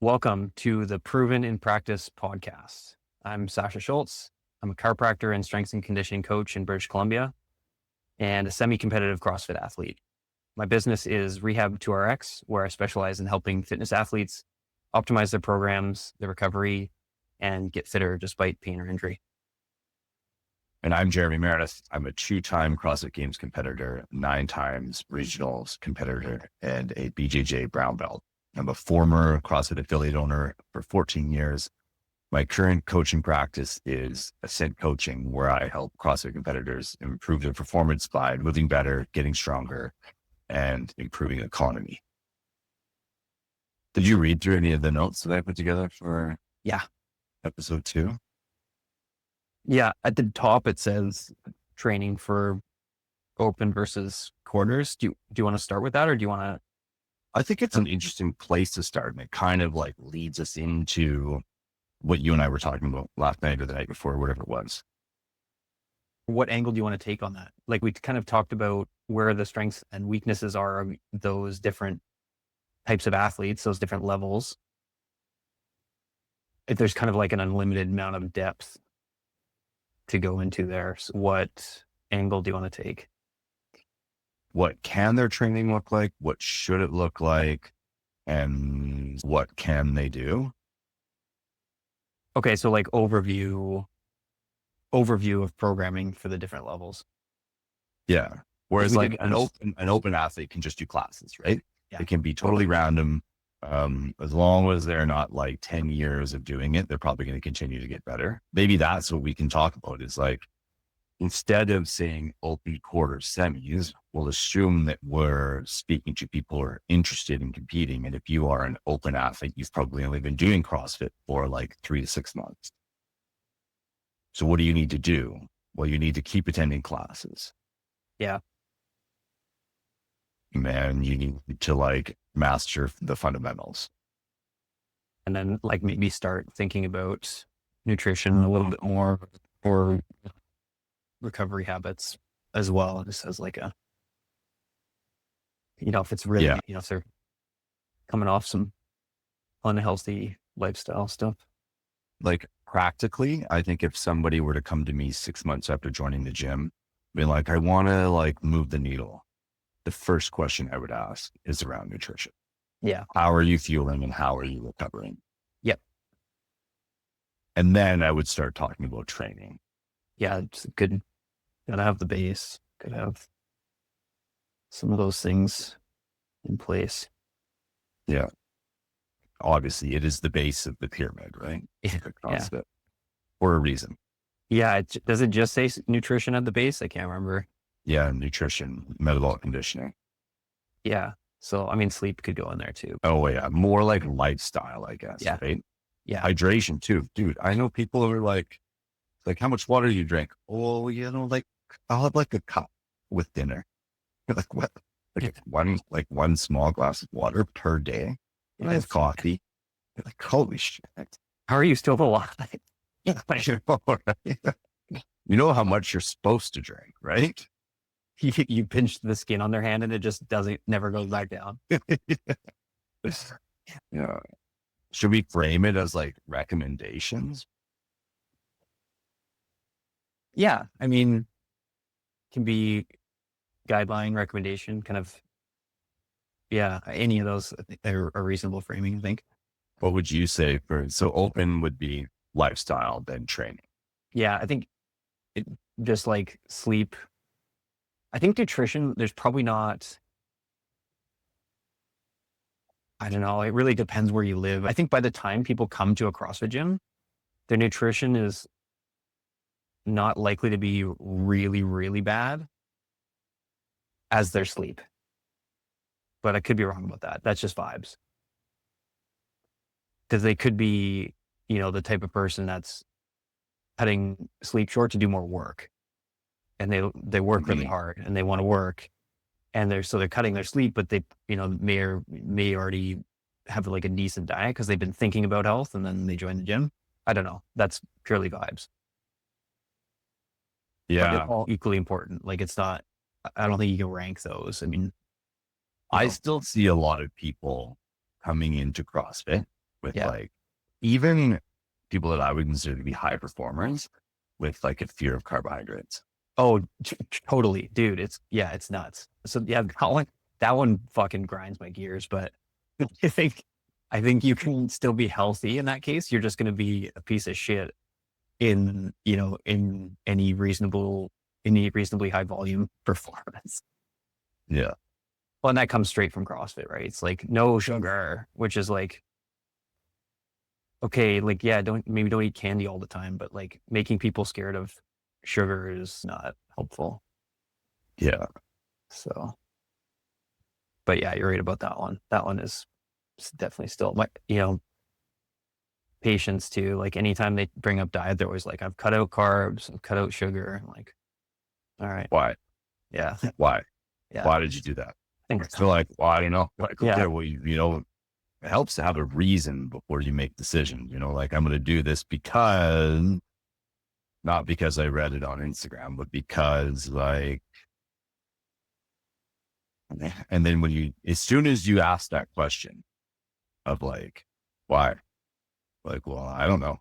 Welcome to the Proven in Practice podcast. I'm Sasha Schultz. I'm a chiropractor and strength and conditioning coach in British Columbia and a semi-competitive CrossFit athlete. My business is Rehab2Rx, where I specialize in helping fitness athletes optimize their programs, their recovery, and get fitter despite pain or injury. And I'm Jeremy Meredith. I'm a 2-time CrossFit Games competitor, 9 times regionals competitor, and a BJJ brown belt. I'm a former CrossFit affiliate owner for 14 years. My current coaching practice is Ascent Coaching, where I help CrossFit competitors improve their performance by moving better, getting stronger, and improving economy. Did you read through any of the notes that I put together for episode 2? Yeah, at the top it says training for open versus quarters. Do you want to start with that, or do you want to? I think it's an interesting place to start, and it kind of like leads us into what you and I were talking about last night or the night before, whatever it was. What angle do you want to take on that? Like, we kind of talked about where the strengths and weaknesses are of those different types of athletes, those different levels. If there's kind of like an unlimited amount of depth to go into there, so what angle do you want to take? What can their training look like? What should it look like? And what can they do? Okay, so like overview of programming for the different levels. Yeah. Whereas We like did an open athlete can just do classes, right? Yeah. It can be totally random. As long as they're not like 10 years of doing it, they're probably going to continue to get better. Maybe that's what we can talk about is like, instead of saying open quarter semis, we'll assume that we're speaking to people who are interested in competing. And if you are an open athlete, you've probably only been doing CrossFit for like 3 to 6 months. So what do you need to do? Well, you need to keep attending classes. Yeah. And you need to like master the fundamentals. And then like maybe start thinking about nutrition a little bit more, or recovery habits as well. Just as like a, if it's really, if they're coming off some unhealthy lifestyle stuff. Like practically, I think if somebody were to come to me 6 months after joining the gym, be like, I want to like move the needle, the first question I would ask is around nutrition. Yeah. How are you fueling and how are you recovering? Yep. And then I would start talking about training. Yeah. It's good. Gotta have the base. Could have some of those things in place. Yeah. Obviously, it is the base of the pyramid, right? Yeah. For a reason. Yeah. Does it just say nutrition at the base? I can't remember. Yeah. Nutrition, metabolic conditioning. Yeah. So, I mean, sleep could go in there too. Oh, yeah. More like lifestyle, I guess. Yeah. Right? Yeah. Hydration too. Dude, I know people who are like, how much water do you drink? Oh, like I'll have like a cup with dinner. You're like, what? Like one small glass of water per day. And I have coffee. You're like, holy shit. How are you still alive? You know how much you're supposed to drink, right? You pinch the skin on their hand and it just never goes back down. Yeah. Should we frame it as like recommendations? Yeah. I mean, can be guideline, recommendation, kind of. Yeah. Any of those are a reasonable framing, I think. What would you say so open would be lifestyle, then training? Yeah. I think it just like sleep. I think nutrition, there's probably not, I don't know. It really depends where you live. I think by the time people come to a CrossFit gym, their nutrition is not likely to be really, really bad as their sleep. But I could be wrong about that. That's just vibes. Because they could be, the type of person that's cutting sleep short to do more work. And they work really hard and they want to work. And they're cutting their sleep, but they, may already have like a decent diet because they've been thinking about health and then they join the gym. I don't know. That's purely vibes. Yeah. But they're all equally important. Like it's not, I don't think you can rank those. I mean, I still see a lot of people coming into CrossFit with Yeah. like even people that I would consider to be high performers with like a fear of carbohydrates. Oh, totally, dude. It's nuts. So yeah, that one fucking grinds my gears. But I think, I think you can still be healthy in that case. You're just going to be a piece of shit in, in any reasonably high volume performance. Yeah. Well, and that comes straight from CrossFit, right? It's like no sugar, which is like, okay, like, yeah, don't eat candy all the time, but like making people scared of sugar is not helpful. Yeah. So, but yeah, you're right about that one. That one is definitely still my, patients too. Like anytime they bring up diet, they're always like, I've cut out carbs, I've cut out sugar. I'm like, all right. Why? Yeah. Why? Yeah. Why did you do that? I think They're like, well, I don't know. Like, yeah. okay, well, it helps to have a reason before you make decisions. Like I'm going to do this because, not because I read it on Instagram, but because like, and then as soon as you ask that question of like, why? Like, well, I don't know.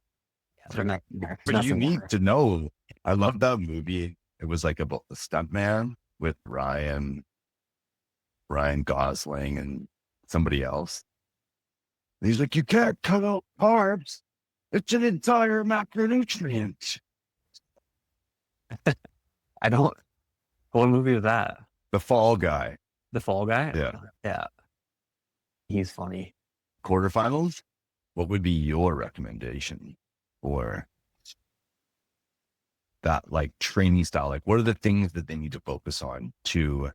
There's But you nothing need more. to know. I love that movie. It was like about the stuntman with Ryan Gosling and somebody else. And he's like, you can't cut out carbs. It's an entire macronutrient. I don't, what movie was that? The Fall Guy. The Fall Guy? Yeah. Yeah. He's funny. Quarterfinals. What would be your recommendation for that like training style? Like, what are the things that they need to focus on to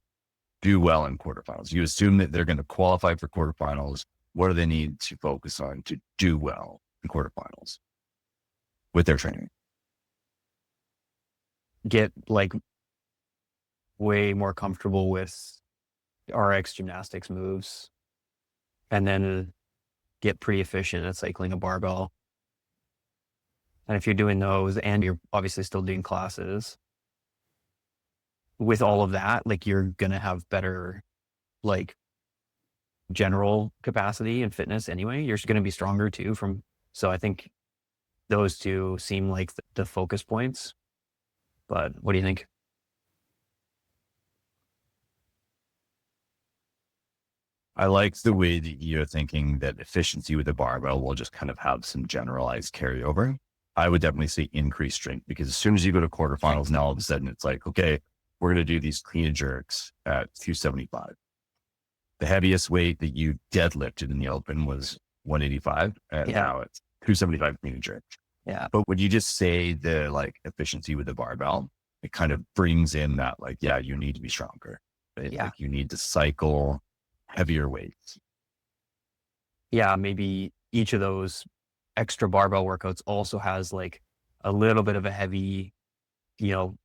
do well in quarterfinals? You assume that they're going to qualify for quarterfinals. What do they need to focus on to do well in quarterfinals with their training? Get like way more comfortable with RX gymnastics moves, and then get pretty efficient at cycling a barbell. And if you're doing those and you're obviously still doing classes, with all of that, like you're going to have better like general capacity and fitness anyway. You're going to be stronger too so I think those two seem like the focus points. But what do you think? I like the way that you're thinking that efficiency with the barbell will just kind of have some generalized carryover. I would definitely say increased strength, because as soon as you go to quarterfinals, now all of a sudden it's like, okay, we're going to do these clean and jerks at 275. The heaviest weight that you deadlifted in the open was 185, and Yeah. now it's 275 clean and jerk. Yeah. But when you just say the like efficiency with the barbell, it kind of brings in that like, yeah, you need to be stronger. Right? Yeah. Like you need to cycle heavier weights. Yeah. Maybe each of those extra barbell workouts also has like a little bit of a heavy, you know,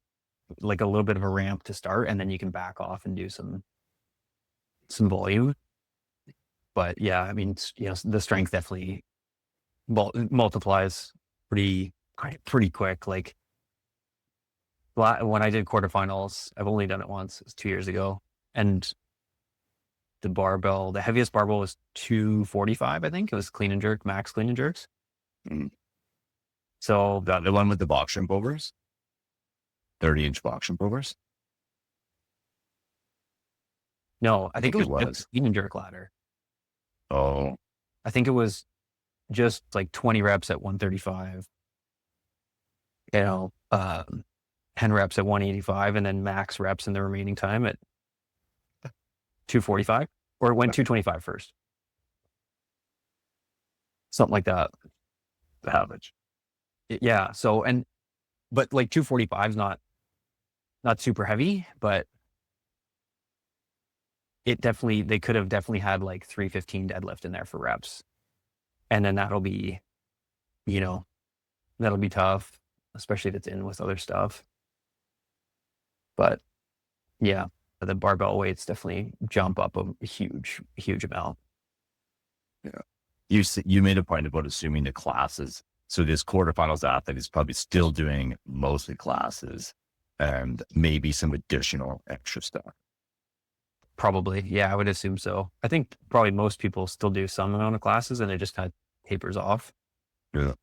like a little bit of a ramp to start, and then you can back off and do some volume. But yeah, I mean, the strength definitely multiplies pretty quick. Like when I did quarterfinals, I've only done it once. It was 2 years ago, and the heaviest barbell was 245. I think it was clean and jerk, max clean and jerks. Mm. So That the one with the box jump overs, 30-inch box jump overs. no, I think it it was was. just clean and jerk ladder. Oh, I think it was just like 20 reps at 135. 10 reps at 185, and then max reps in the remaining time at 245, or it went 225 first. Something like that. savage. Yeah. So, but like 245 is not super heavy, but they could have definitely had like 315 deadlift in there for reps. And then that'll be tough, especially if it's in with other stuff. But yeah, the barbell weights definitely jump up a huge amount. Yeah. You made a point about assuming the classes. So this quarterfinals athlete is probably still doing mostly classes and maybe some additional extra stuff. Probably. Yeah, I would assume so. I think probably most people still do some amount of classes, and they just kind of tapers off. Yeah.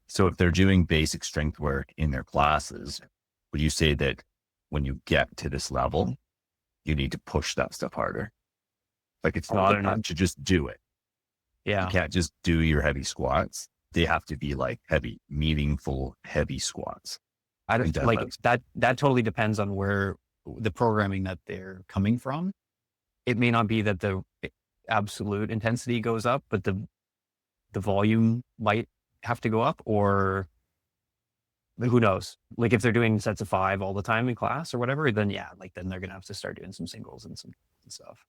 So if they're doing basic strength work in their classes, would you say that when you get to this level, you need to push that stuff harder? Like it's All the not time. enough to just do it. You Yeah. can't just do your heavy squats. They have to be like heavy, meaningful, heavy squats I and don't like deadlifts. that totally depends on where the programming that they're coming from. It may not be that the absolute intensity goes up, but the volume might have to go up, or who knows? Like if they're doing sets of 5 all the time in class or whatever, then yeah, like then they're gonna have to start doing some singles and some stuff.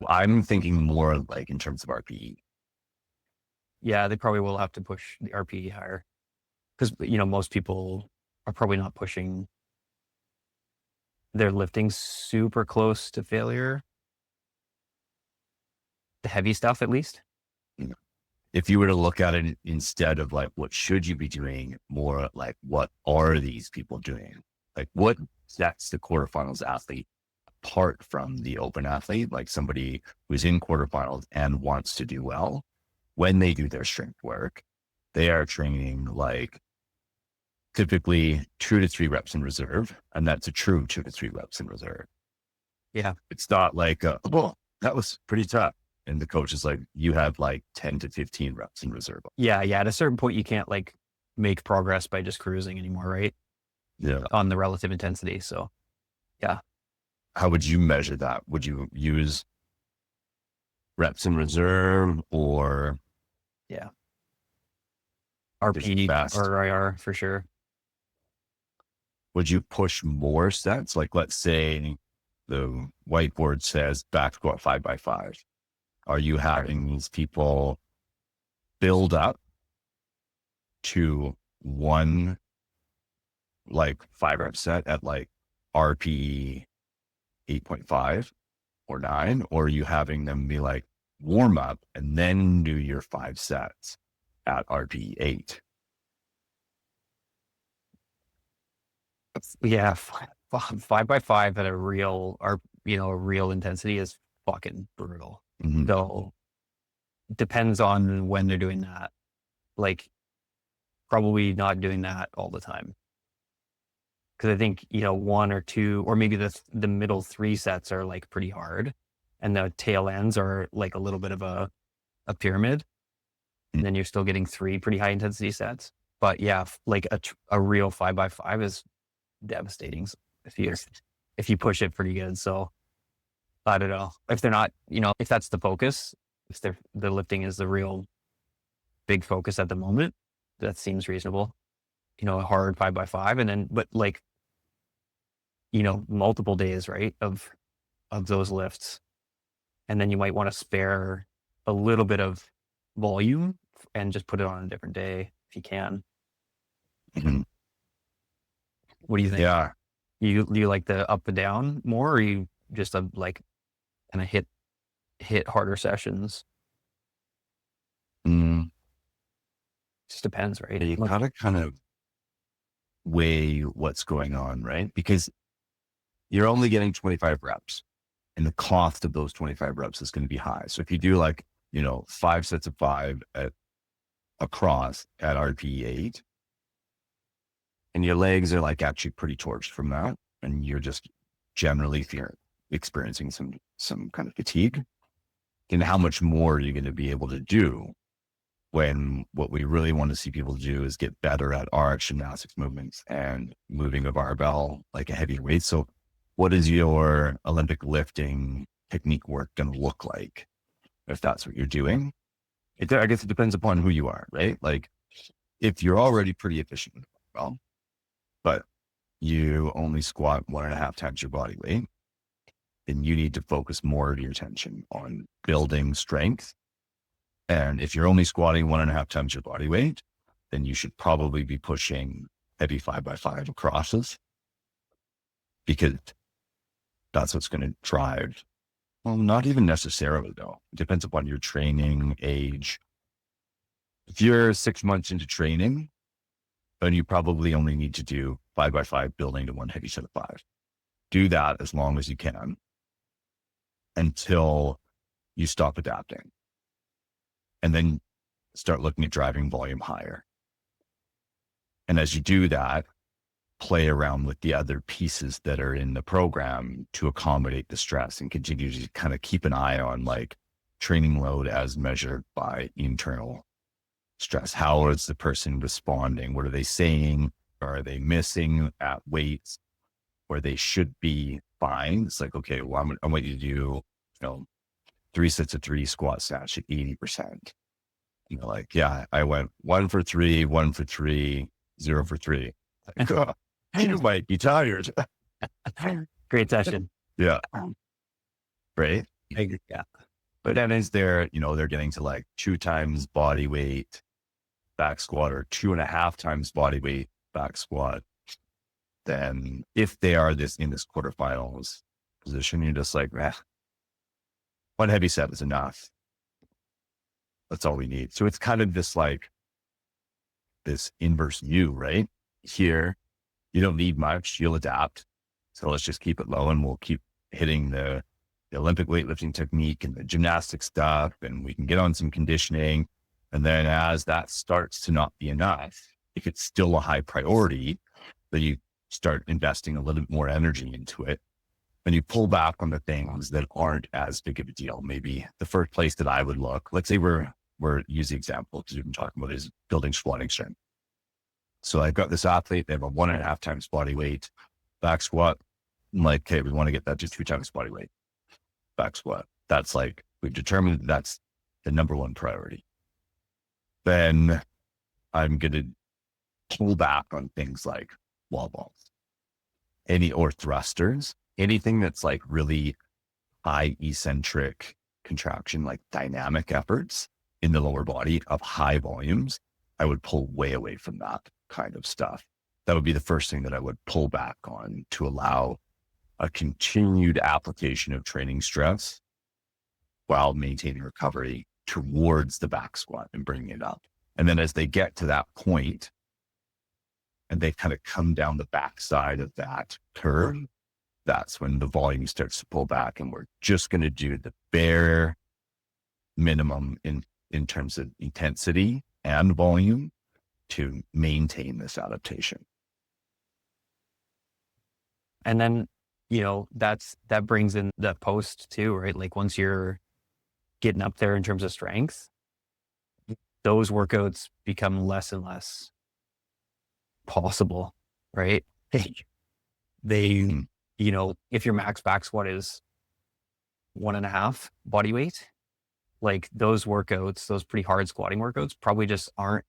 I'm thinking more like in terms of RPE. Yeah, they probably will have to push the RPE higher because most people are probably not pushing. They're lifting super close to failure. The heavy stuff, at least. If you were to look at it instead of like, what should you be doing, more like, what are these people doing? Like what sets the quarterfinals athlete apart from the open athlete, like somebody who's in quarterfinals and wants to do well. When they do their strength work, they are training like typically 2 to 3 reps in reserve. And that's a true 2 to 3 reps in reserve. Yeah. It's not like, oh, that was pretty tough. And the coach is like, you have like 10 to 15 reps in reserve. Yeah. At a certain point, you can't like make progress by just cruising anymore, right? Yeah. On the relative intensity. So, yeah. How would you measure that? Would you use reps in reserve or Yeah. just RP fast? or IR for sure. Would you push more sets? Like, let's say the whiteboard says back squat 5x5. Are you having these people build up to one like 5 rep set at like RPE 8.5 or 9? Or are you having them be like warm up and then do your 5 sets at RPE 8? Yeah. 5x5 at a real, a real intensity is fucking brutal. Mm-hmm. So depends on when they're doing that. Like probably not doing that all the time. Cause I think, 1 or 2, or maybe the middle 3 sets are like pretty hard and the tail ends are like a little bit of a pyramid. And then you're still getting 3 pretty high intensity sets. But yeah, like a real 5x5 is devastating if you push it pretty good. So I don't know if they're not, if that's the focus, if the lifting is the real big focus at the moment, that seems reasonable. A hard 5x5, and then but like multiple days, right, of those lifts, and then you might want to spare a little bit of volume and just put it on a different day if you can. Mm-hmm. What do you think? Yeah. Do you like the up and down more, or you just like kind of hit harder sessions? Mm. Just depends, right? You gotta kind of weigh what's going on, right? Because you're only getting 25 reps and the cost of those 25 reps is going to be high. So if you do like, 5 sets of 5 across at RPE 8 and your legs are like actually pretty torched from that, and you're just generally experiencing some kind of fatigue, then how much more are you going to be able to do when what we really want to see people do is get better at arch gymnastics movements and moving a barbell like a heavy weight? So what is your Olympic lifting technique work going to look like if that's what you're doing? I guess it depends upon who you are, right? Like if you're already pretty efficient, well, but you only squat 1.5 times your body weight, then you need to focus more of your attention on building strength. And if you're only squatting 1.5 times your body weight, then you should probably be pushing heavy 5x5 crosses, because that's what's going to drive. Well, not even necessarily though. It depends upon your training age. If you're 6 months into training, then you probably only need to do 5x5 building to one heavy set of 5. Do that as long as you can until you stop adapting. And then start looking at driving volume higher. And as you do that, play around with the other pieces that are in the program to accommodate the stress and continue to kind of keep an eye on like training load as measured by internal stress. How is the person responding? What are they saying? Are they missing at weights where they should be fine? It's like, okay, well, I want you to do, 3 sets of 3 squat snatch at 80%. Like, yeah, I went 1 for 3, 1 for 3, 0 for 3. Like, oh, you might be tired. Great session. Yeah. Right. Yeah. But then is there, they're getting to like 2 times body weight back squat or 2.5 times body weight back squat. Then if they are in this quarterfinals position, you're just like, one heavy set is enough. That's all we need. So it's kind of this like this inverse view, right? Here, you don't need much. You'll adapt. So let's just keep it low and we'll keep hitting the Olympic weightlifting technique and the gymnastic stuff. And we can get on some conditioning. And then as that starts to not be enough, if it's still a high priority, then you start investing a little bit more energy into it. And you pull back on the things that aren't as big of a deal. Maybe the first place that I would look, let's say we're use the example because we've been talking about is building squatting strength. So I've got this athlete, they have a 1.5 times body weight back squat. I'm like, okay, we want to get that to 2 times body weight back squat. That's like, we've determined that's the number one priority. Then I'm going to pull back on things like wall balls, or thrusters, anything that's like really high eccentric contraction, like dynamic efforts in the lower body of high volumes. I would pull way away from that kind of stuff. That would be the first thing that I would pull back on to allow a continued application of training stress while maintaining recovery towards the back squat and bringing it up. And then as they get to that point and they kind of come down the backside of that curve, that's when the volume starts to pull back and we're just going to do the bare minimum in terms of intensity and volume to maintain this adaptation. And then, that brings in the post too, right? Like once you're getting up there in terms of strength, those workouts become less and less possible, right? They, if your max back squat is 1.5 body weight, like those workouts, those pretty hard squatting workouts probably just aren't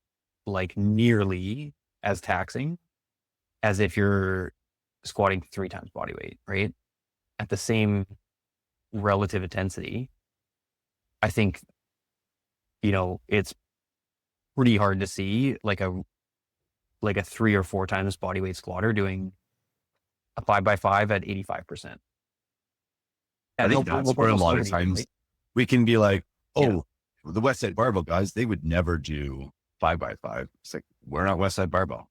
like nearly as taxing as if you're squatting 3 times body weight, right? At the same relative intensity. I think, it's pretty hard to see like a 3 or 4 times body weight squatter doing a 5x5 at 85%. I think that's where a lot of times we can be like, the West Side Barbell guys, they would never do 5x5. It's like, we're not West Side Barbell.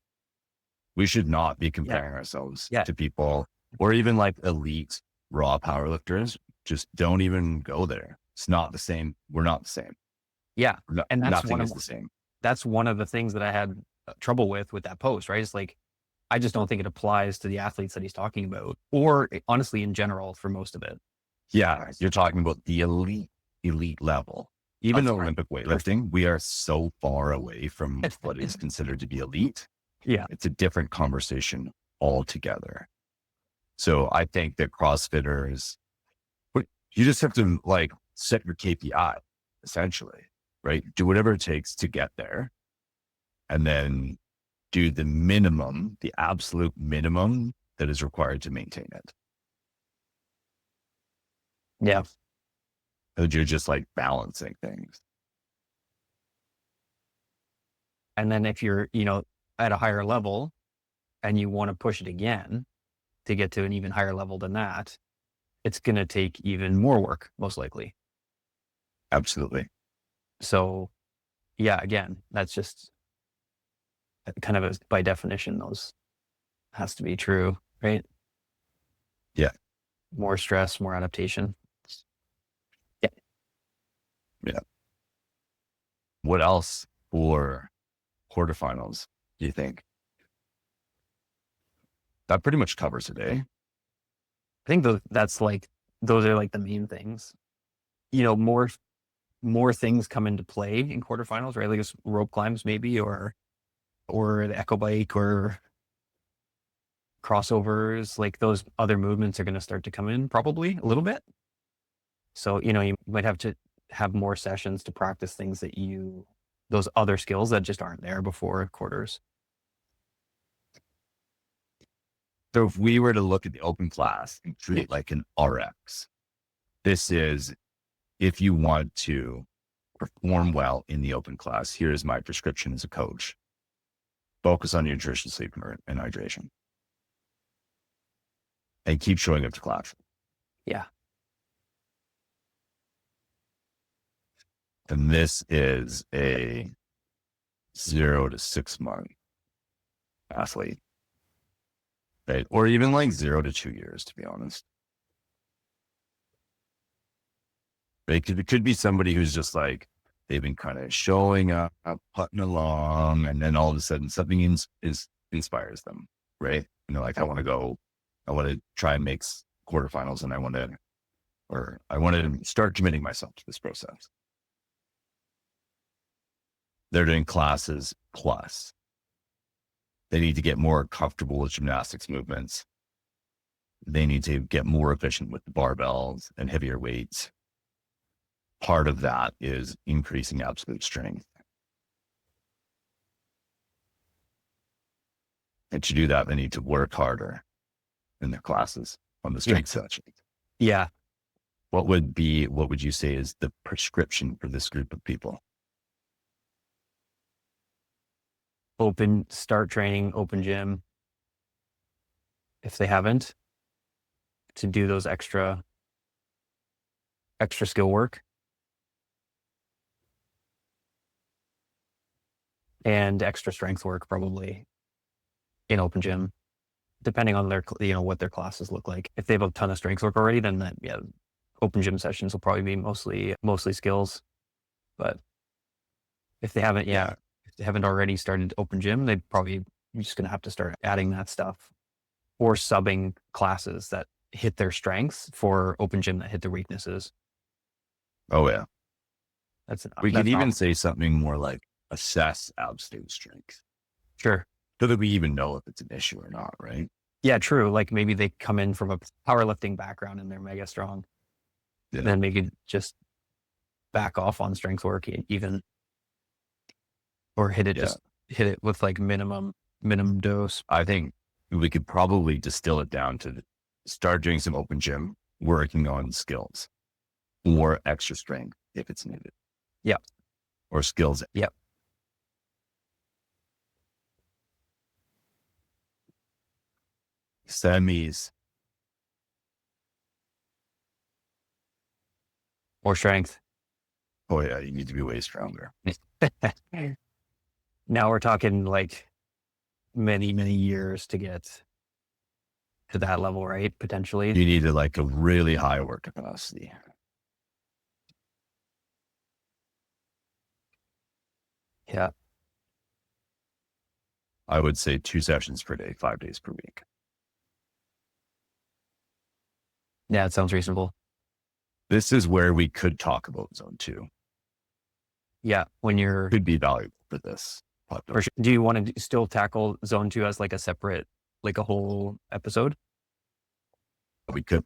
We should not be comparing ourselves to people or even like elite raw powerlifters. Just don't even go there. It's not the same. We're not the same. Yeah. And that's nothing is the same. That's one of the things that I had trouble with that post, right? It's like, I just don't think it applies to the athletes that he's talking about, or honestly, in general, for most of it. Yeah. You're talking about the elite level. Even though Olympic weightlifting, we are so far away from what is considered to be elite. Yeah. It's a different conversation altogether. So I think that CrossFitters, you just have to like set your KPI essentially, right? Do whatever it takes to get there and then do the minimum, the absolute minimum that is required to maintain it. Yeah. And you're just like balancing things. And then if you're, at a higher level and you want to push it again to get to an even higher level than that, it's going to take even more work, most likely. Absolutely. So yeah, again, that's just kind of by definition, those has to be true, right? Yeah. More stress, more adaptation. Yeah. What else for quarterfinals do you think? That pretty much covers it, eh? I think those are like the main things. More things come into play in quarterfinals, right? Like rope climbs maybe, or the echo bike or crossovers. Like those other movements are going to start to come in probably a little bit. So, you might have to have more sessions to practice things those other skills that just aren't there before quarters. So if we were to look at the open class and treat it like an RX, this is, if you want to perform well in the open class, here's my prescription as a coach. Focus on nutrition, sleep, and hydration. And keep showing up to class. Yeah. And this is a 0 to 6 month athlete, right? Or even like 0 to 2 years, to be honest. Right? It could be somebody who's just like, they've been kind of showing up, putting along, and then all of a sudden something inspires them, right? Like, I want to try and make quarterfinals, and I want to start committing myself to this process. They're doing classes plus. They need to get more comfortable with gymnastics movements. They need to get more efficient with the barbells and heavier weights. Part of that is increasing absolute strength. And to do that, they need to work harder in their classes on the strength section. Yeah. What would you say is the prescription for this group of people? Start training, open gym. If they haven't, to do those extra skill work. And extra strength work probably in open gym, depending on what their classes look like. If they have a ton of strength work already, then open gym sessions will probably be mostly skills. But if they haven't, if they haven't already started open gym, they're just going to have to start adding that stuff, or subbing classes that hit their strengths for open gym that hit their weaknesses. Oh yeah. We could even option. say something more like assess absolute strength. Sure. So that we even know if it's an issue or not, right? Yeah, true. Like maybe they come in from a powerlifting background and they're mega strong. Yeah. Then we could just back off on strength work even, or hit it with like minimum dose. I think we could probably distill it down to start doing some open gym, working on skills, or extra strength if it's needed. Yeah. Or skills. Yep. Semis. Or strength. Oh yeah, you need to be way stronger. Now we're talking like many, many years to get to that level, right? Potentially. You need a really high work capacity. Yeah. I would say 2 sessions per day, 5 days per week. Yeah, it sounds reasonable. This is where we could talk about zone 2. Yeah, could be valuable for this. For sure. Do you want to still tackle zone 2 as like a separate, like a whole episode? We could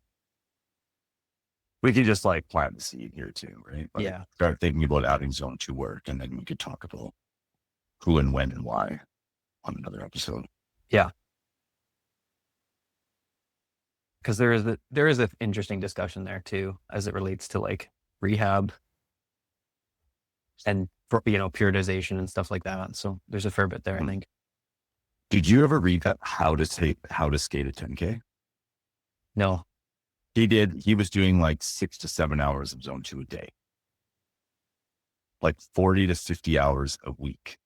just plant the seed here too, right? Start thinking about adding zone 2 work, and then we could talk about who and when and why on another episode. Yeah. Because there is an interesting discussion there too, as it relates to like rehab and periodization and stuff like that. So there's a fair bit there, I think. Did you ever read that how to skate a 10K? No. He did. He was doing 6 to 7 hours of zone 2 a day, 40 to 50 hours a week.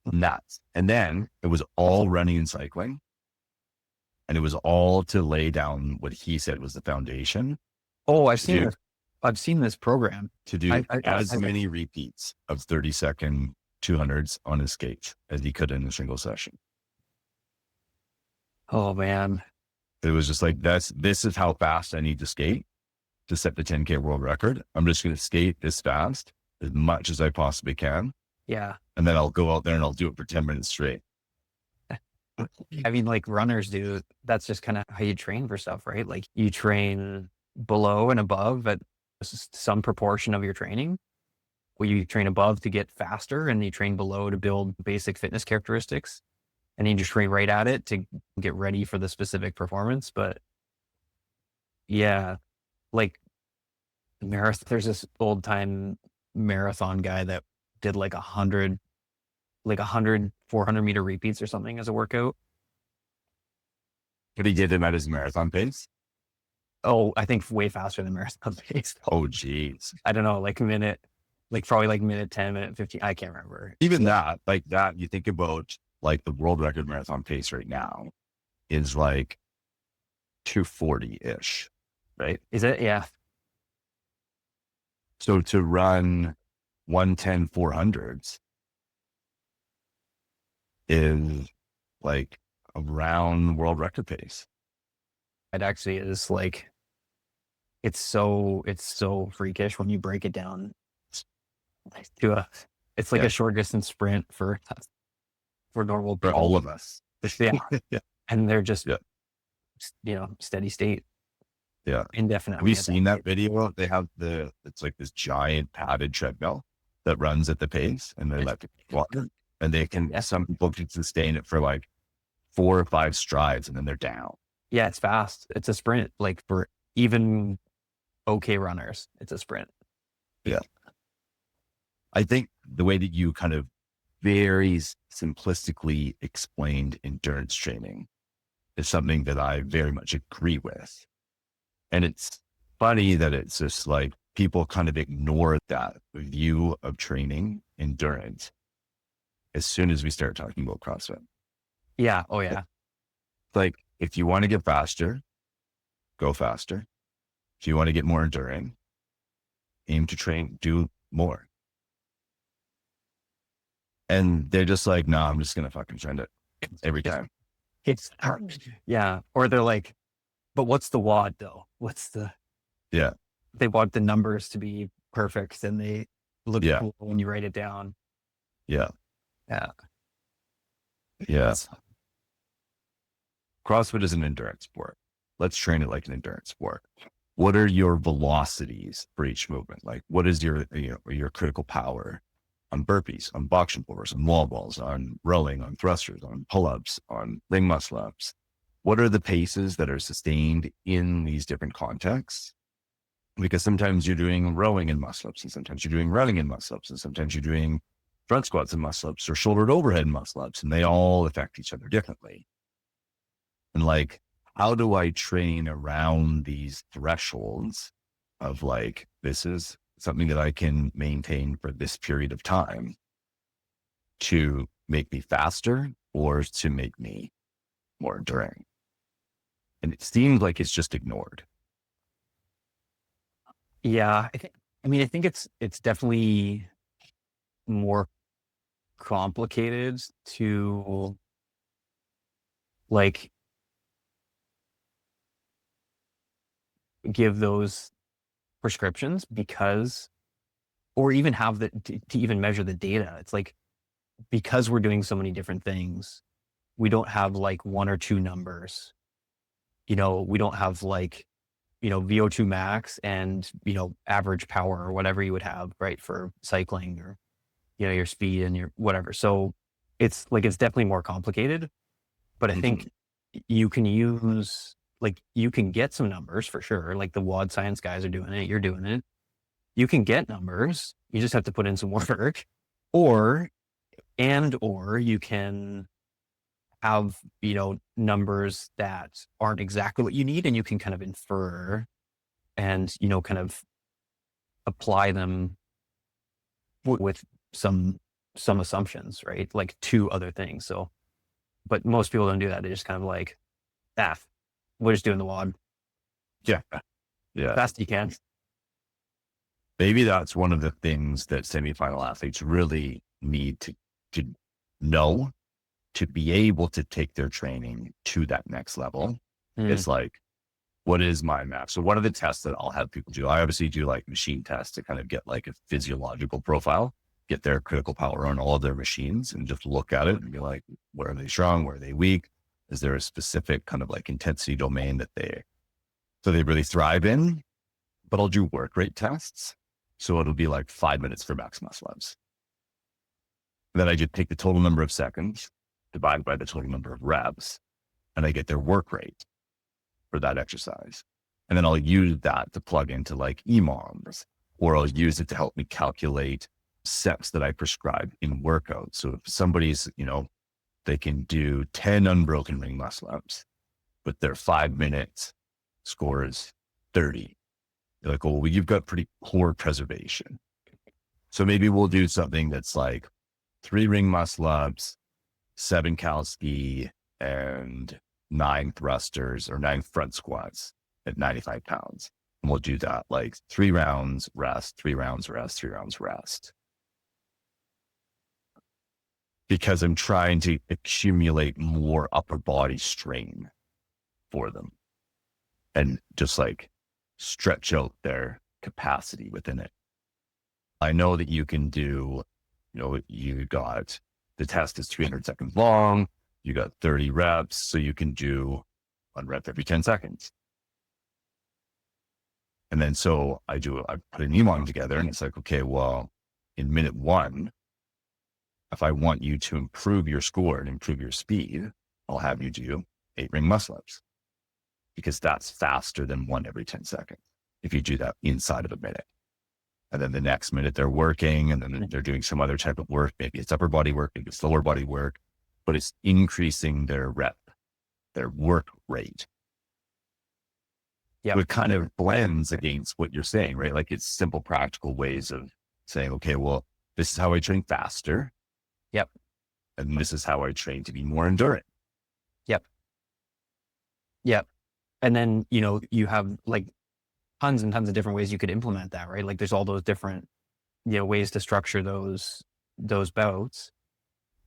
Nuts. And then it was all running and cycling. And it was all to lay down what he said was the foundation. Oh, I've seen I've seen this program. to do as I many repeats of 30-second 200s on his skate as he could in a single session. oh man. It was just like, this is how fast I need to skate to set the 10K world record. I'm just going to skate this fast as much as I possibly can. Yeah. And then I'll go out there and I'll do it for 10 minutes straight. I mean, like runners do, that's just kind of how you train for stuff, right? Like you train below and above at some proportion of your training. Where you train above to get faster and you train below to build basic fitness characteristics. And then you just train right at it to get ready for the specific performance. But yeah, like marathon, there's this old time marathon guy that did like 400-meter repeats or something as a workout. But he did him at his marathon pace. Oh, I think way faster than marathon pace. Oh, geez. I don't know, like probably like minute 10, minute 15. I can't remember. Even that, like that, you think about like the world record marathon pace right now is like 240-ish, right? Is it? Yeah. So to run 110 400s is like around world record pace. It actually is like, it's so freakish when you break it down to it's like a short distance sprint for normal For people. all of us. Yeah. Yeah. And they're just, steady state. Yeah. Indefinitely. Have you seen that video? They have it's like this giant padded treadmill that runs at the pace and they let people walk. And they can, some people can sustain it for like 4 or 5 strides and then they're down. Yeah, it's fast. It's a sprint. Like for even okay runners, it's a sprint. Yeah. I think the way that you kind of very simplistically explained endurance training is something that I very much agree with. And it's funny that it's just like people kind of ignore that view of training endurance as soon as we start talking about CrossFit. Yeah. Oh yeah. Like if you want to get faster, go faster. If you want to get more enduring, aim to train, do more. And they're just like, no, I'm just going to fucking trend it every time. It's yeah. Or they're like, but what's the WOD though? Yeah. They want the numbers to be perfect and they look Yeah. cool when you write it down. Yeah. Yeah. Yeah. CrossFit is an endurance sport. Let's train it like an endurance sport. What are your velocities for each movement? Like what is your critical power on burpees, on box jump overs, on wall balls, on rowing, on thrusters, on pull-ups, on leg muscle ups? What are the paces that are sustained in these different contexts? Because sometimes you're doing rowing in muscle ups and sometimes you're doing running in muscle ups and sometimes you're doing front squats and muscle ups or shouldered overhead muscle ups, and they all affect each other differently. And like, how do I train around these thresholds of like, this is something that I can maintain for this period of time to make me faster or to make me more enduring? And it seems like it's just ignored. Yeah. I think it's definitely more complicated to like give those prescriptions because, or even have to even measure the data. It's like, because we're doing so many different things, we don't have like 1 or 2 numbers. We don't have like, VO2 max and, average power or whatever you would have, right, for cycling or, your speed and your whatever. So it's definitely more complicated, but I think you can you can get some numbers for sure. Like the WOD science guys are doing it. You're doing it. You can get numbers. You just have to put in some work or you can have, numbers that aren't exactly what you need and you can kind of infer and, kind of apply them with some assumptions, right? Like to other things. So, but most people don't do that. They just kind of like, we're just doing the WOD. Yeah. Yeah. Fast you can. maybe that's one of the things that semifinal athletes really need to know to be able to take their training to that next level. Mm. It's like, what is my map? So one of the tests that I'll have people do, I obviously do like machine tests to kind of get like a physiological profile, get their critical power on all of their machines and just look at it and be like, where are they strong? Where are they weak? Is there a specific kind of like intensity domain that they really thrive in? But I'll do work rate tests. So it'll be like 5 minutes for max muscle ups. Then I just take the total number of seconds divided by the total number of reps, and I get their work rate for that exercise. And then I'll use that to plug into like EMOMs, or I'll use it to help me calculate sets that I prescribe in workouts. So if somebody's, they can do 10 unbroken ring muscle ups, but their 5 minutes score is 30. You're like, well, you've got pretty poor preservation. So maybe we'll do something that's like 3 ring muscle ups, 7 cal ski, and 9 thrusters or 9 front squats at 95 pounds. And we'll do that like 3 rounds rest, 3 rounds rest, 3 rounds rest. Because I'm trying to accumulate more upper body strain for them and just like stretch out their capacity within it. I know that you can do, you got the test is 300 seconds long. You got 30 reps. So you can do 1 rep every 10 seconds. And then so I put an EMOM together and it's like, okay, well, in minute 1, if I want you to improve your score and improve your speed, I'll have you do 8 ring muscle ups because that's faster than 1 every 10 seconds. If you do that inside of a minute. And then the next minute they're working and then they're doing some other type of work. Maybe it's upper body work, maybe it's lower body work, but it's increasing their work rate. Yeah. So it kind of blends against what you're saying, right? Like it's simple, practical ways of saying, okay, well, this is how I train faster. Yep. And this is how I train to be more endurant. Yep. Yep. And then, you have like tons and tons of different ways you could implement that, right? Like there's all those different, ways to structure those bouts.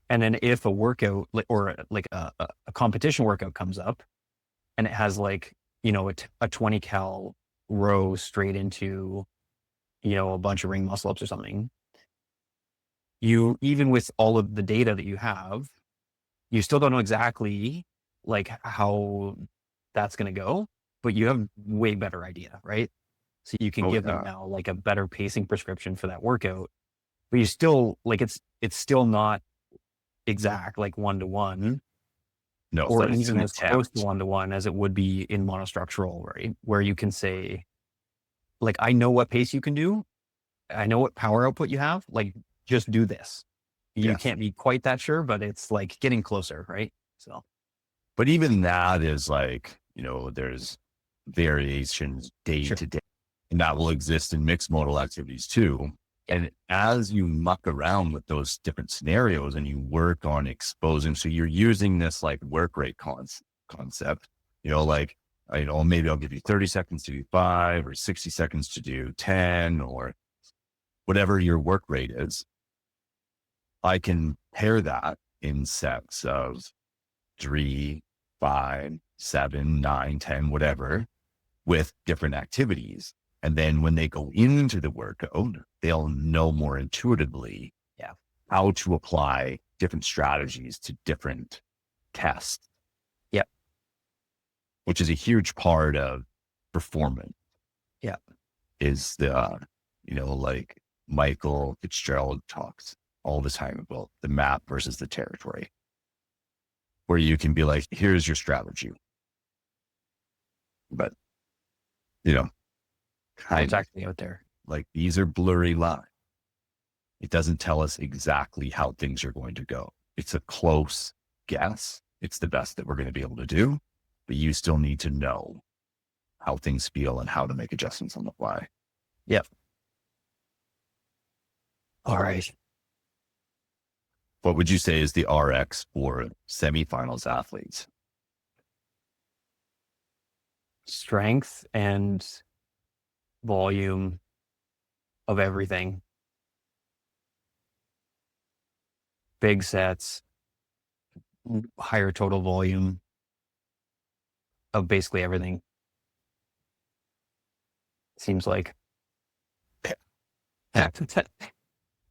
And then if a workout or like a competition workout comes up and it has like, a 20 cal row straight into, a bunch of ring muscle ups or something, even with all of the data that you have, you still don't know exactly like how that's going to go, but you have way better idea, right? So you can give them now like a better pacing prescription for that workout, but you still like, it's still not exact, like 1-to-1, No, or even as close to 1-to-1 as it would be in monostructural, right? Where you can say, like, I know what pace you can do. I know what power output you have. Like, just do this. You can't be quite that sure, but it's like getting closer, right? So, but even that is like, there's variations day to day, and that will exist in mixed modal activities too. Yeah. And as you muck around with those different scenarios and you work on exposing, so you're using this like work rate concept, like, maybe I'll give you 30 seconds to do 5 or 60 seconds to do 10 or whatever your work rate is. I can pair that in sets of 3, 5, 7, 9, 10, whatever, with different activities. And then when they go into the workout, they'll know more intuitively how to apply different strategies to different tests. Yep. Which is a huge part of performance. Yeah. Is like Michael Fitzgerald talks all the time about the map versus the territory, where you can be like, here's your strategy. But, It's actually out there. Like these are blurry lines. It doesn't tell us exactly how things are going to go. It's a close guess. It's the best that we're going to be able to do, but you still need to know how things feel and how to make adjustments on the fly. Yep. All right. What would you say is the RX for semifinals athletes? Strength and volume of everything. Big sets, higher total volume of basically everything. Seems like.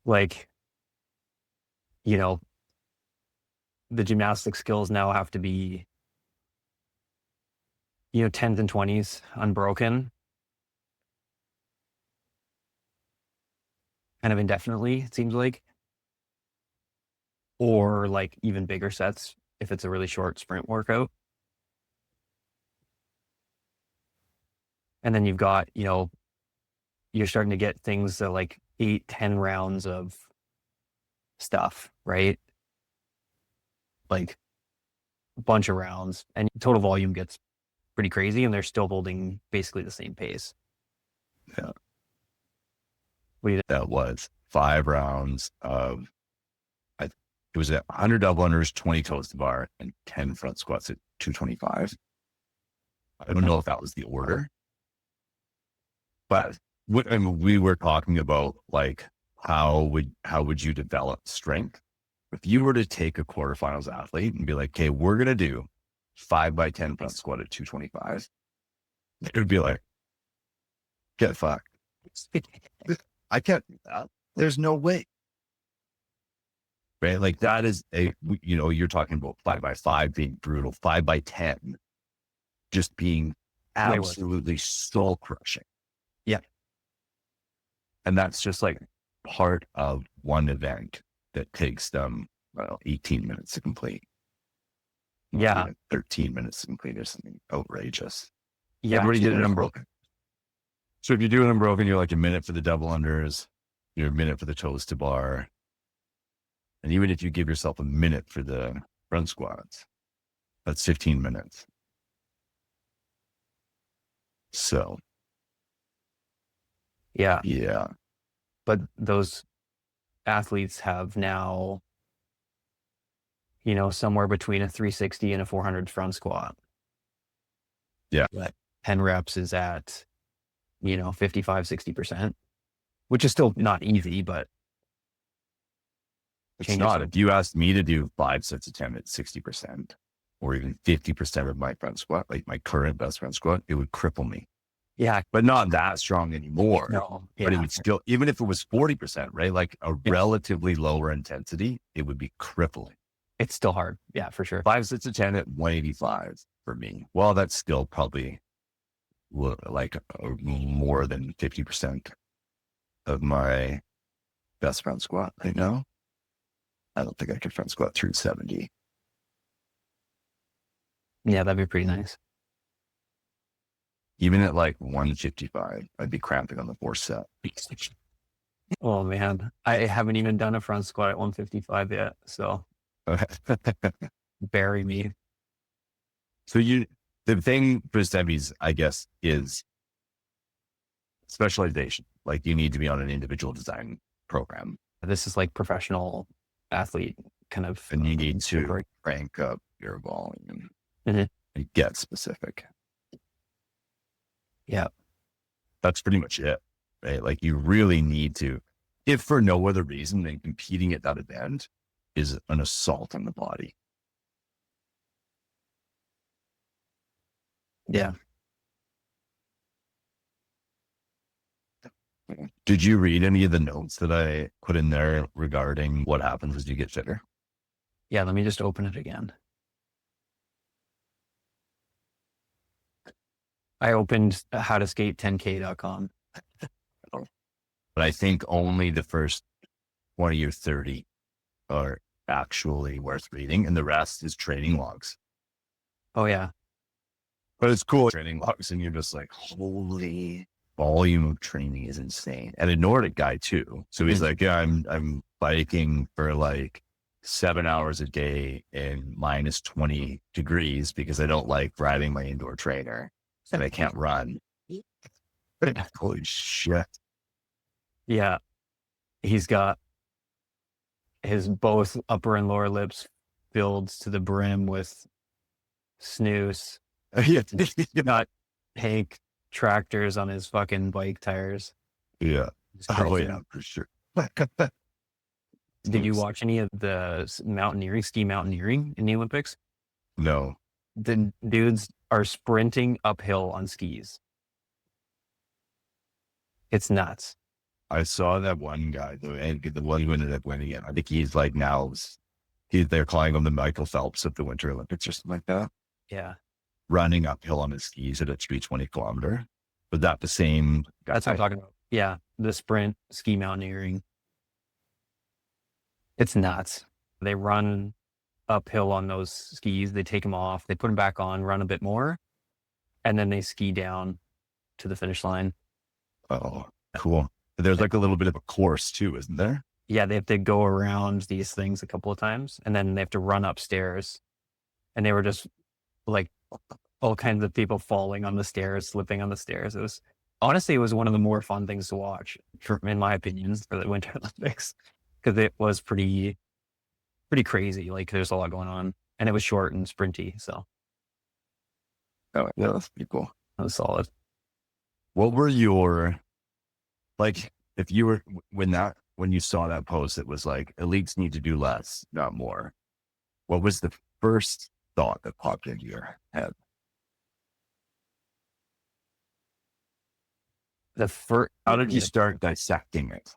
Like, you know, the gymnastic skills now have to be, 10s and 20s unbroken, kind of indefinitely, it seems like, or like even bigger sets if it's a really short sprint workout. And then you've got, you're starting to get things that like 8-10 rounds of stuff, right? Like a bunch of rounds, and total volume gets pretty crazy, and they're still holding basically the same pace. Yeah. What do you think? That was 5 rounds of, it was 100 double unders, 20 toes to bar, and 10 front squats at 225. I don't know if that was the order, but we were talking about like, how would you develop strength? If you were to take a quarterfinals athlete and be like, okay, we're going to do 5x10 front squat at 225, it would be like, get fucked. I can't do that. There's no way. Right? Like that is you're talking about 5x5 being brutal, 5x10 just being absolutely soul crushing. Yeah. And that's just like part of one event that takes them 18 minutes to complete. Yeah. 13 minutes to complete or something outrageous. Yeah. Everybody did it unbroken. So if you do it unbroken, you're like a minute for the double unders, you're a minute for the toes to bar. And even if you give yourself a minute for the front squats, that's 15 minutes. So. Yeah. Yeah. But those athletes have now, somewhere between a 360 and a 400 front squat. Yeah. But 10 reps is at, 55, 60%, which is still not easy, but it's not. If you asked me to do 5 sets of 10 at 60% or even 50% of my front squat, like my current best front squat, it would cripple me. Yeah. But not that strong anymore. No. Yeah. But it would still, even if it was 40%, right? Like a relatively lower intensity, it would be crippling. It's still hard. Yeah, for sure. 5 sets of 10 at 185 for me. Well, that's still probably like more than 50% of my best front squat right now. I don't think I could front squat through 70. Yeah, that'd be pretty nice. Even at like 155, I'd be cramping on the 4th set. Oh man, I haven't even done a front squat at 155 yet. So bury me. So the thing for semis, I guess, is specialization. Like you need to be on an individual design program. This is like professional athlete kind of. And you need to crank up your volume and get specific. Yeah. That's pretty much it, right? Like you really need to, if for no other reason than competing at that event is an assault on the body. Yeah. Did you read any of the notes that I put in there regarding what happens as you get fitter? Yeah, let me just open it again. I opened howtoskate10k.com. But I think only the first 20 or 30 are actually worth reading, and the rest is training logs. Oh, yeah. But it's cool training logs, and you're just like, holy volume of training is insane. And a Nordic guy too. So he's like, yeah, I'm biking for like 7 hours a day in minus 20 degrees because I don't like riding my indoor trainer and I can't run. Holy shit. Yeah. He's got his both upper and lower lips filled to the brim with snooze. Yeah. Not Hank tractors on his fucking bike tires. Yeah. It's Oh crazy. yeah, for sure. Did you watch any of the mountaineering, ski mountaineering in the Olympics? No, The dudes are sprinting uphill on skis. It's nuts. I saw that one guy though, and the one who ended up winning it. I think he's like now they're calling him the Michael Phelps of the Winter Olympics or something like that. Yeah. Running uphill on his skis at a 320 kilometer. Was that the same That's what I'm guy? talking about. Yeah. The sprint ski mountaineering. It's nuts. They run uphill on those skis. They take them off. They put them back on, run a bit more, and then they ski down to the finish line. Oh, cool. There's like a little bit of a course too, isn't there? Yeah. They have to go around these things a couple of times and then they have to run upstairs. And they were just like all kinds of people falling on the stairs, slipping on the stairs. It was one of the more fun things to watch, in my opinion, for the Winter Olympics, because it was pretty crazy. Like there's a lot going on, and it was short and sprinty, so Oh, yeah, that's pretty cool. it was solid. What were your, like, if you were, when you saw that post, it was like, elites need to do less, not more. What was the first thought that popped into your head? How did you start dissecting it?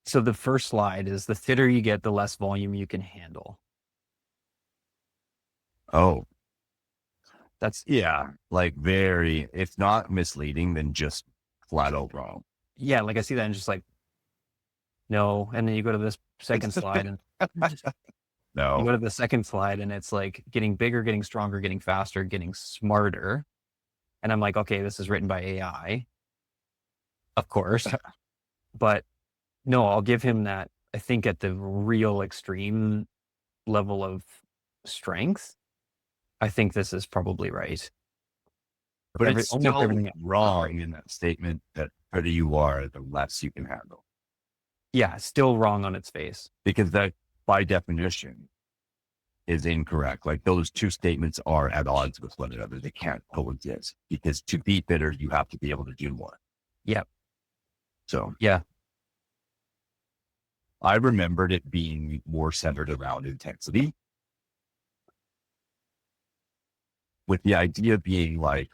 So the first slide is the fitter you get, the less volume you can handle. Oh, That's yeah. Like if not misleading, then just flat out wrong. yeah. Like I see that and just like no, and then you go to this second slide and you No. go to the second slide and it's like getting bigger, getting stronger, getting faster, getting smarter. And I'm like, okay, this is written by AI, of course. But no, I'll give him that. I think at the real extreme level of strength, I think this is probably right. But it's Almost still everything. wrong in that statement that the harder you are, the less you can handle. Yeah, still wrong on its face. Because that, by definition, is incorrect. Like those two statements are at odds with one another. They can't coexist because to be fitter, you have to be able to do more. Yep. So Yeah. I remembered it being more centered around intensity, with the idea being like,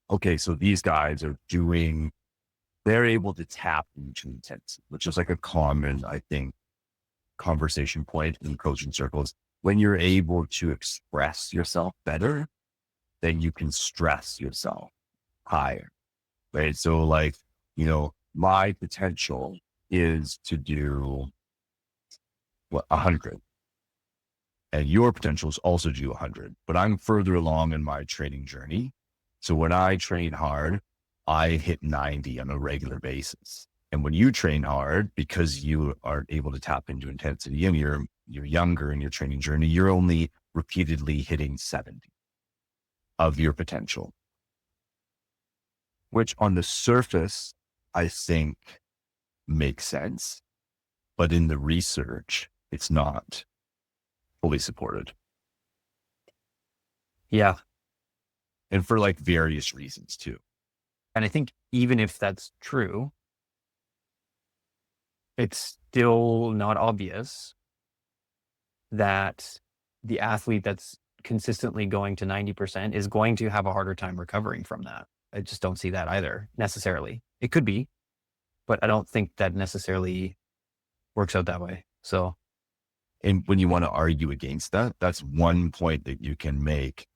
okay, so these guys are they're able to tap into intensity, which is like a common, I think, conversation point in coaching circles. When you're able to express yourself better, then you can stress yourself higher, right? So like, my potential is to do 100, and your potential is also to do 100, but I'm further along in my training journey. So when I train hard, I hit 90 on a regular basis. And when you train hard, because you are able to tap into intensity and you're younger in your training journey, you're only repeatedly hitting 70 of your potential, which on the surface, I think makes sense. But in the research, it's not fully supported. Yeah. And for like various reasons too. And I think even if that's true, it's still not obvious that the athlete that's consistently going to 90% is going to have a harder time recovering from that. I just don't see that either necessarily. It could be, but I don't think that necessarily works out that way. So, And when you want to argue against that, that's one point that you can make.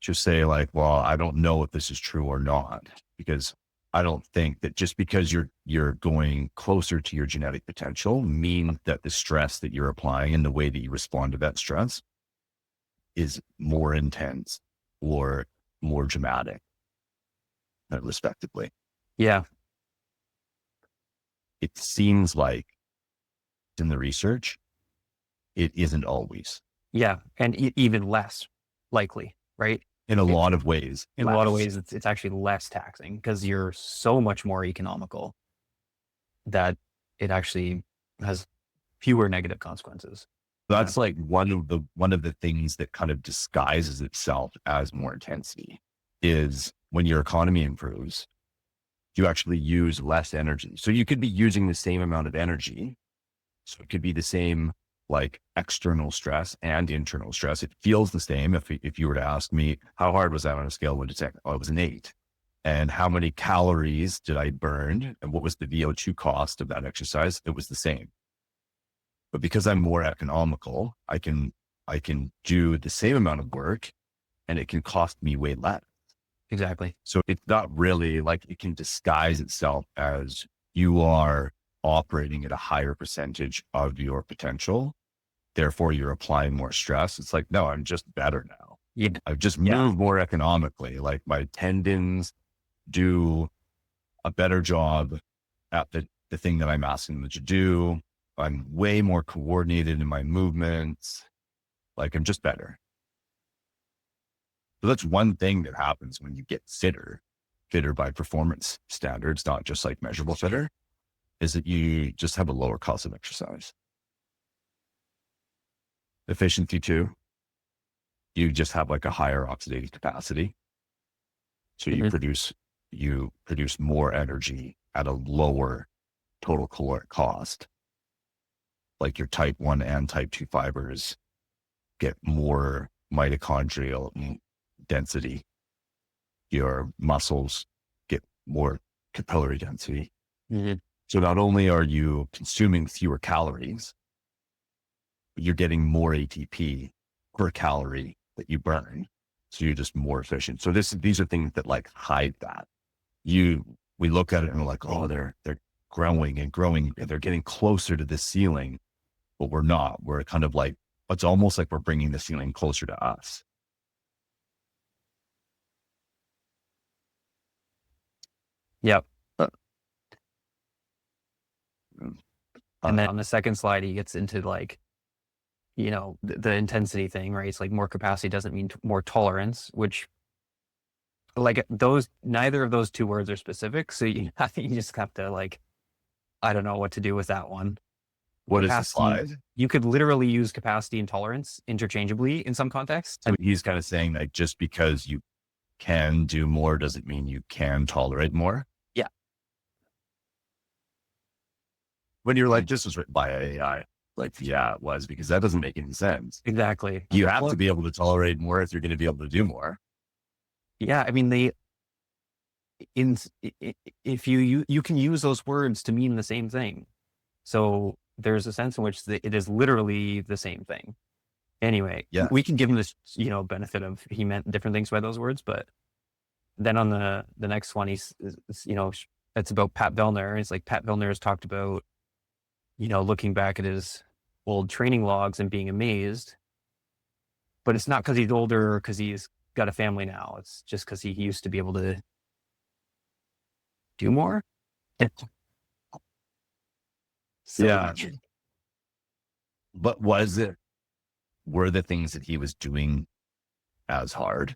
Just say like, well, I don't know if this is true or not, because I don't think that just because you're going closer to your genetic potential means that the stress that you're applying and the way that you respond to that stress is more intense or more dramatic, respectively. yeah. It seems like in the research, it isn't always. Yeah. And even less likely, right? In a lot of ways. In a lot of ways, it's actually less taxing because you're so much more economical that it actually has fewer negative consequences. That's like one of the things that kind of disguises itself as more intensity is when your economy improves, you actually use less energy. So you could be using the same amount of energy. So it could be the same like external stress and internal stress. It feels the same. If you were to ask me, how hard was that on a scale of 1 to 10? Oh, it was an 8. And how many calories did I burn? And what was the VO2 cost of that exercise? It was the same. But because I'm more economical, I can do the same amount of work and it can cost me way less. Exactly. So it's not really like it can disguise itself as you are operating at a higher percentage of your potential. Therefore, you're applying more stress. It's like, no, I'm just better now. Yeah. I've just moved more economically. Like my tendons do a better job at the thing that I'm asking them to do. I'm way more coordinated in my movements. Like I'm just better. So that's one thing that happens when you get fitter by performance standards, not just like measurable fitter, is that you just have a lower cost of exercise. Efficiency too. You just have like a higher oxidative capacity. So you produce more energy at a lower total caloric cost. Like your type 1 and type 2 fibers get more mitochondrial density. Your muscles get more capillary density. Mm-hmm. So not only are you consuming fewer calories, but you're getting more ATP per calorie that you burn. So you're just more efficient. So these are things that like hide that. We look at it and we're like, oh, they're growing and growing and they're getting closer to the ceiling, but we're not. We're kind of like, it's almost like we're bringing the ceiling closer to us. Yep. Mm. And then on the second slide, he gets into like, the intensity thing, right? It's like more capacity doesn't mean more tolerance, which like neither of those two words are specific. So I think you just have to like, I don't know what to do with that one. What is the Capacity, slide? you could literally use capacity and tolerance interchangeably in some contexts. So he's kind of saying that just because you can do more doesn't mean you can tolerate more. Yeah. When you're like, this was written by AI, like, yeah, it was, because that doesn't make any sense. Exactly. You have to be able to tolerate more if you're going to be able to do more. Yeah. I mean, if you can use those words to mean the same thing. So there's a sense in which it is literally the same thing. Anyway, Yeah. we can give him this, benefit of he meant different things by those words, but then on the next one, it's about Pat Vellner. It's like Pat Vellner has talked about, looking back at his old training logs and being amazed, but it's not because he's older or because he's got a family now. It's just because he used to be able to do more. Yeah. But were the things that he was doing as hard?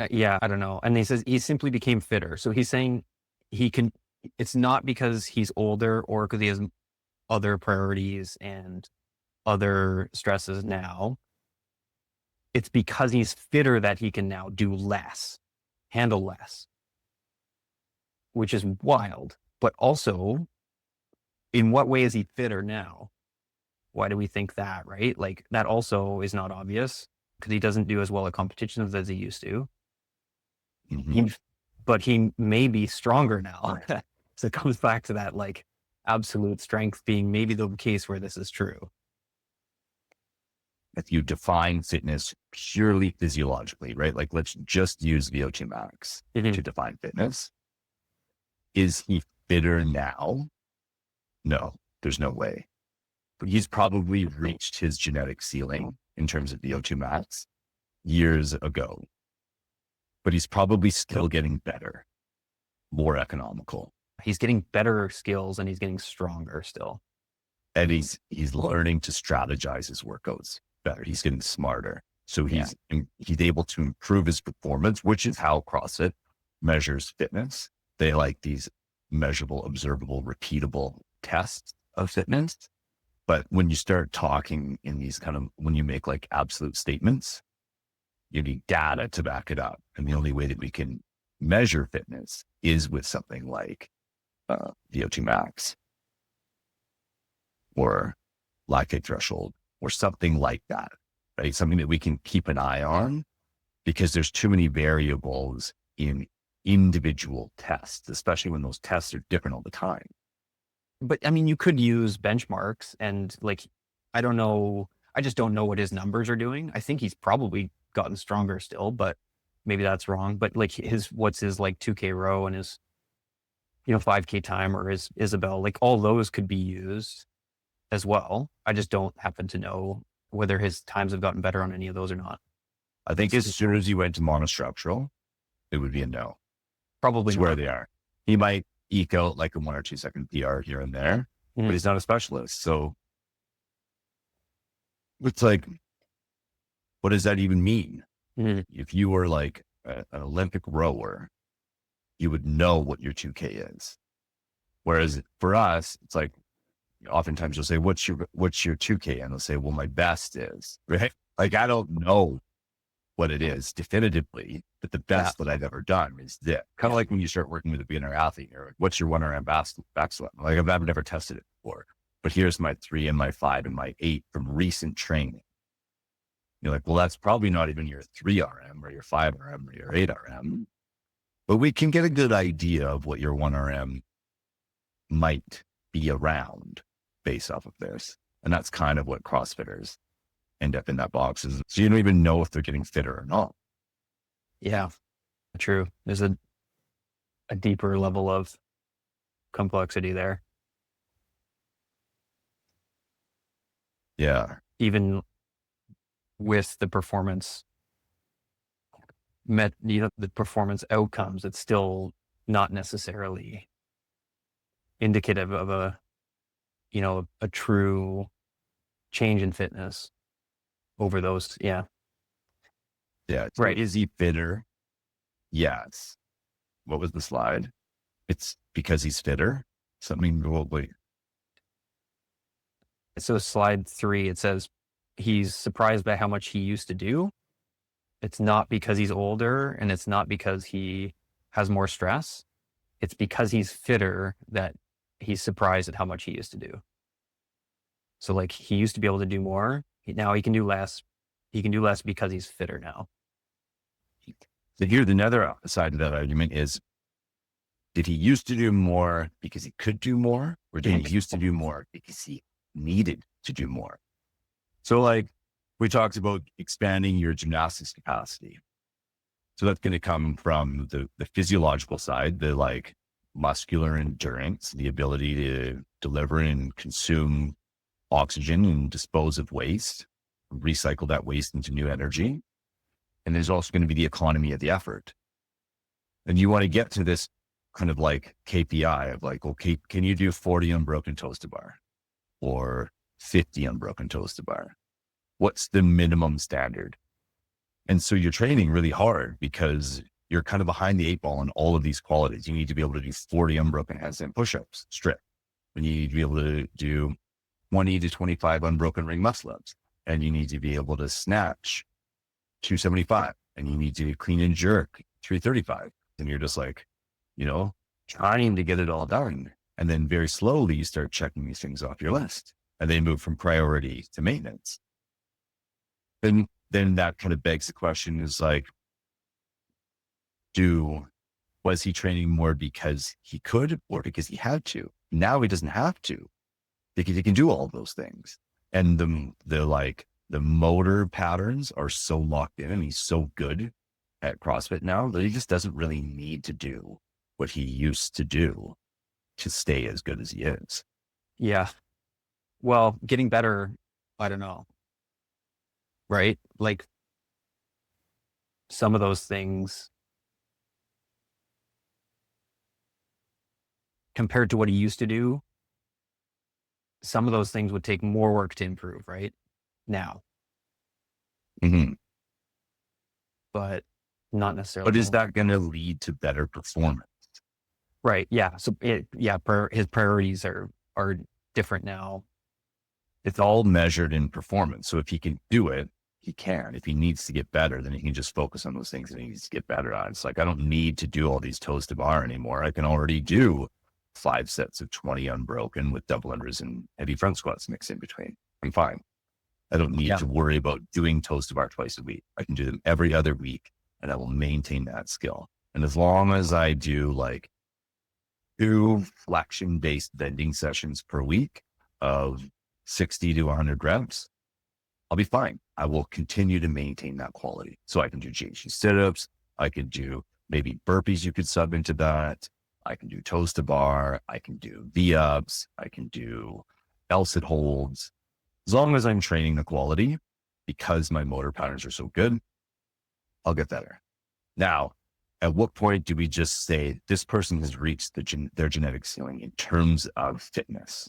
Yeah, I don't know. And he says he simply became fitter. So he's saying it's not because he's older or because he has other priorities and other stresses now. It's because he's fitter that he can now do less, handle less, which is wild. But also, in what way is he fitter now? Why do we think that, right? Like that also is not obvious because he doesn't do as well at competitions as he used to. Mm-hmm. But he may be stronger now. So it comes back to that like absolute strength being maybe the case where this is true. If you define fitness purely physiologically, right? Like let's just use VO2 max to define fitness. Is he fitter now? No, there's no way. But he's probably reached his genetic ceiling in terms of VO2 max years ago. But he's probably still getting better, more economical. He's getting better skills and he's getting stronger still. And he's learning to strategize his workouts better. He's getting smarter. So he's able to improve his performance, which is how CrossFit measures fitness. They like these measurable, observable, repeatable tests of fitness. But when you start talking in these when you make like absolute statements, You need data to back it up. And the only way that we can measure fitness is with something like VO2 max or lactate threshold or something like that, right? Something that we can keep an eye on, because there's too many variables in individual tests, especially when those tests are different all the time. But I mean, you could use benchmarks and like, I don't know. I just don't know what his numbers are doing. I think he's probably gotten stronger still, but maybe that's wrong. But like what's his like 2K row and his, 5K time, or his Isabel, like all those could be used as well. I just don't happen to know whether his times have gotten better on any of those or not. I think as soon as you went to monostructural, it would be a no. Probably It's not. where they are. He might eke out like a 1 or 2 second PR here and there, but he's not a specialist. So it's like, what does that even mean? If you were like an Olympic rower, you would know what your 2K is. Whereas for us, it's like, oftentimes you'll say, what's your 2K? And they'll say, well, my best is, right? Like, I don't know what it is definitively, but the best that I've ever done is this. Kind of like when you start working with a beginner athlete, or what's your 1 RM back squat? Like, I've never tested it before, but here's my 3 and my 5 and my 8 from recent training. You're like, well, that's probably not even your 3 RM or your 5 RM or your 8 RM, but we can get a good idea of what your 1 RM might be around based off of this. And that's kind of what CrossFitters end up in that box is. So you don't even know if they're getting fitter or not. Yeah, true. There's a deeper level of complexity there. Yeah. Even with the performance the performance outcomes, it's still not necessarily indicative of a true change in fitness over those. Yeah. Yeah. Right. Is he fitter? Yes. What was the slide? It's because he's fitter. Something globally. So slide 3, it says he's surprised by how much he used to do. It's not because he's older, and it's not because he has more stress. It's because he's fitter that he's surprised at how much he used to do. So like, he used to be able to do more. Now he can do less. He can do less because he's fitter now. So here's another side of that argument is, did he used to do more because he could do more, or did he used to do more because he needed to do more? So like, we talked about expanding your gymnastics capacity. So that's going to come from the physiological side, the like muscular endurance, the ability to deliver and consume oxygen and dispose of waste, recycle that waste into new energy. And there's also going to be the economy of the effort. And you want to get to this kind of like KPI of like, okay, can you do 40 unbroken toes to bar or 50 unbroken toes to bar? What's the minimum standard? And so you're training really hard because you're kind of behind the 8 ball on all of these qualities. You need to be able to do 40 unbroken handstand push-ups straight. And you need to be able to do 20 to 25 unbroken ring muscle ups. And you need to be able to snatch 275. And you need to clean and jerk 335. And you're just like, trying to get it all done. And then very slowly you start checking these things off your list, and they move from priority to maintenance. Then that kind of begs the question is like, was he training more because he could or because he had to? Now he doesn't have to, because he can do all of those things. And the motor patterns are so locked in, and he's so good at CrossFit now that he just doesn't really need to do what he used to do to stay as good as he is. Yeah. Well, getting better, I don't know. Right? Like, some of those things compared to what he used to do, some of those things would take more work to improve right now. Mm-hmm. But not necessarily. But is that going to lead to better performance? Right. Yeah. So his priorities are different now. It's all measured in performance. So if he can do it, he can. If he needs to get better, then he can just focus on those things that he needs to get better on. It's like, I don't need to do all these toes to bar anymore. I can already do 5 sets of 20 unbroken with double unders and heavy front squats mixed in between. I'm fine. I don't need to worry about doing toes to bar twice a week. I can do them every other week and I will maintain that skill. And as long as I do like 2 flexion based bending sessions per week of 60 to 100 reps, I'll be fine. I will continue to maintain that quality. So I can do GHD sit-ups. I can do maybe burpees. You could sub into that. I can do toes to bar. I can do V-ups. I can do L-sit holds. As long as I'm training the quality, because my motor patterns are so good, I'll get better. Now, at what point do we just say this person has reached their genetic ceiling in terms of fitness,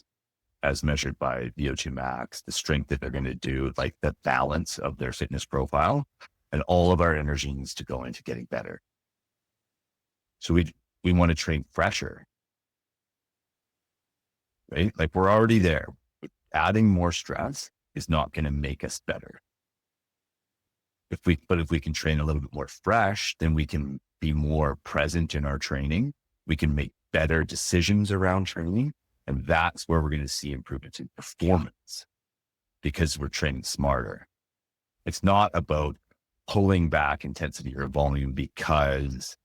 as measured by VO2 max, the strength that they're going to do, like the balance of their fitness profile, and all of our energy needs to go into getting better. So we want to train fresher, right? Like we're already there. Adding more stress is not going to make us better. But if we can train a little bit more fresh, then we can be more present in our training. We can make better decisions around training. And that's where we're going to see improvements in performance because we're training smarter. It's not about pulling back intensity or volume because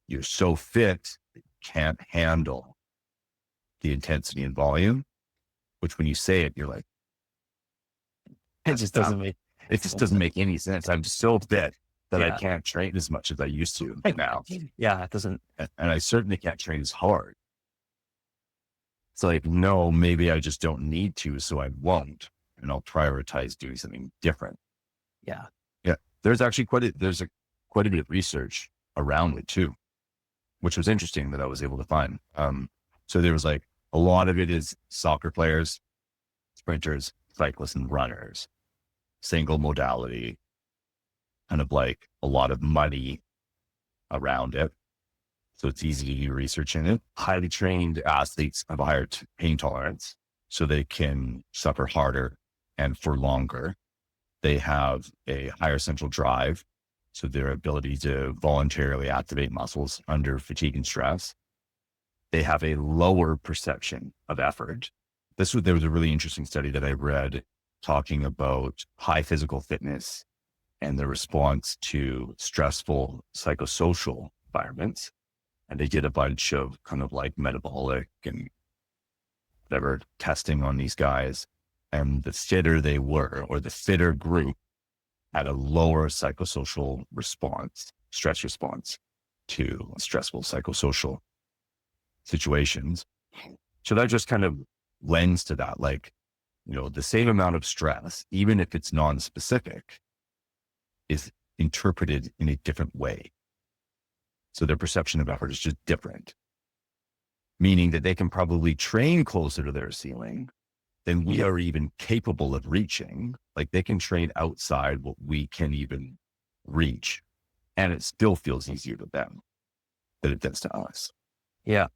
you're so fit that you can't handle the intensity and volume, which when you say it, you're like, It just doesn't make any sense. I'm so fit that I can't train as much as I used to now. Yeah, it doesn't. And I certainly can't train as hard. It's like, no, maybe I just don't need to, so I won't. And I'll prioritize doing something different. Yeah. Yeah. There's actually quite a bit of research around it too, which was interesting that I was able to find. So there was like a lot of it is soccer players, sprinters, cyclists, and runners, single modality, kind of like a lot of money around it. So it's easy to do research in it. Highly trained athletes have a higher pain tolerance, so they can suffer harder and for longer. They have a higher central drive, so their ability to voluntarily activate muscles under fatigue and stress. They have a lower perception of effort. There was a really interesting study that I read talking about high physical fitness and the response to stressful psychosocial environments. And they did a bunch of kind of like metabolic and whatever testing on these guys. And the fitter they were, or the fitter group, had a lower psychosocial response, stress response to stressful psychosocial situations. So that just kind of lends to that, like, you know, the same amount of stress, even if it's non-specific, is interpreted in a different way. So their perception of effort is just different, meaning that they can probably train closer to their ceiling than we are even capable of reaching. Like they can train outside what we can even reach, and it still feels easier to them than it does to us. Yeah.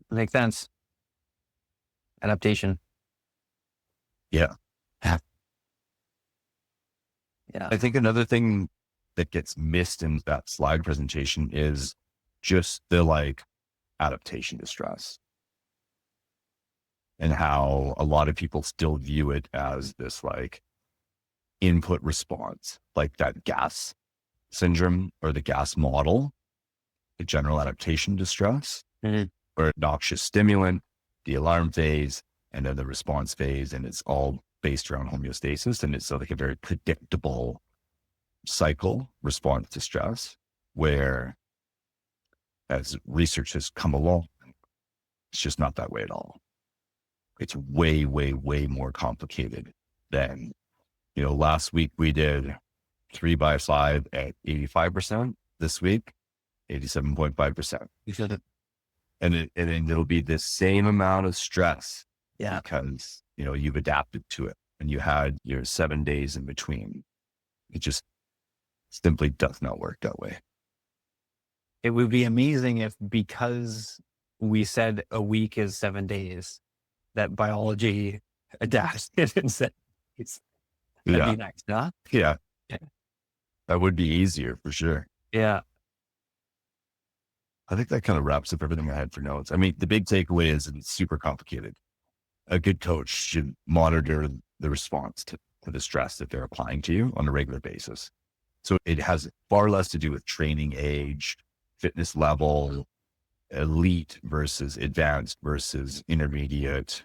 Makes sense. Adaptation. Yeah. Yeah. I think another thing that gets missed in that slide presentation is just the like adaptation to stress, and how a lot of people still view it as this like input response, like that gas syndrome or the gas model, the general adaptation to stress, where noxious stimulant, the alarm phase, and then the response phase, and it's all based around homeostasis. And it's like a very predictable cycle response to stress, where as research has come along, it's just not that way at all. It's way, way, way more complicated than, you know, last week we did 3x5 at 85%. This week, 87.5%. And it'll be the same amount of stress. Yeah. Because, you know, you've adapted to it and you had your 7 days in between. It just simply does not work that way. It would be amazing if, because we said a week is 7 days, that biology adapts and said, that'd be nice, huh? Yeah. That would be easier for sure. Yeah. I think that kind of wraps up everything I had for notes. I mean, the big takeaway is it's super complicated. A good coach should monitor the response to the stress that they're applying to you on a regular basis. So it has far less to do with training age, fitness level, elite versus advanced versus intermediate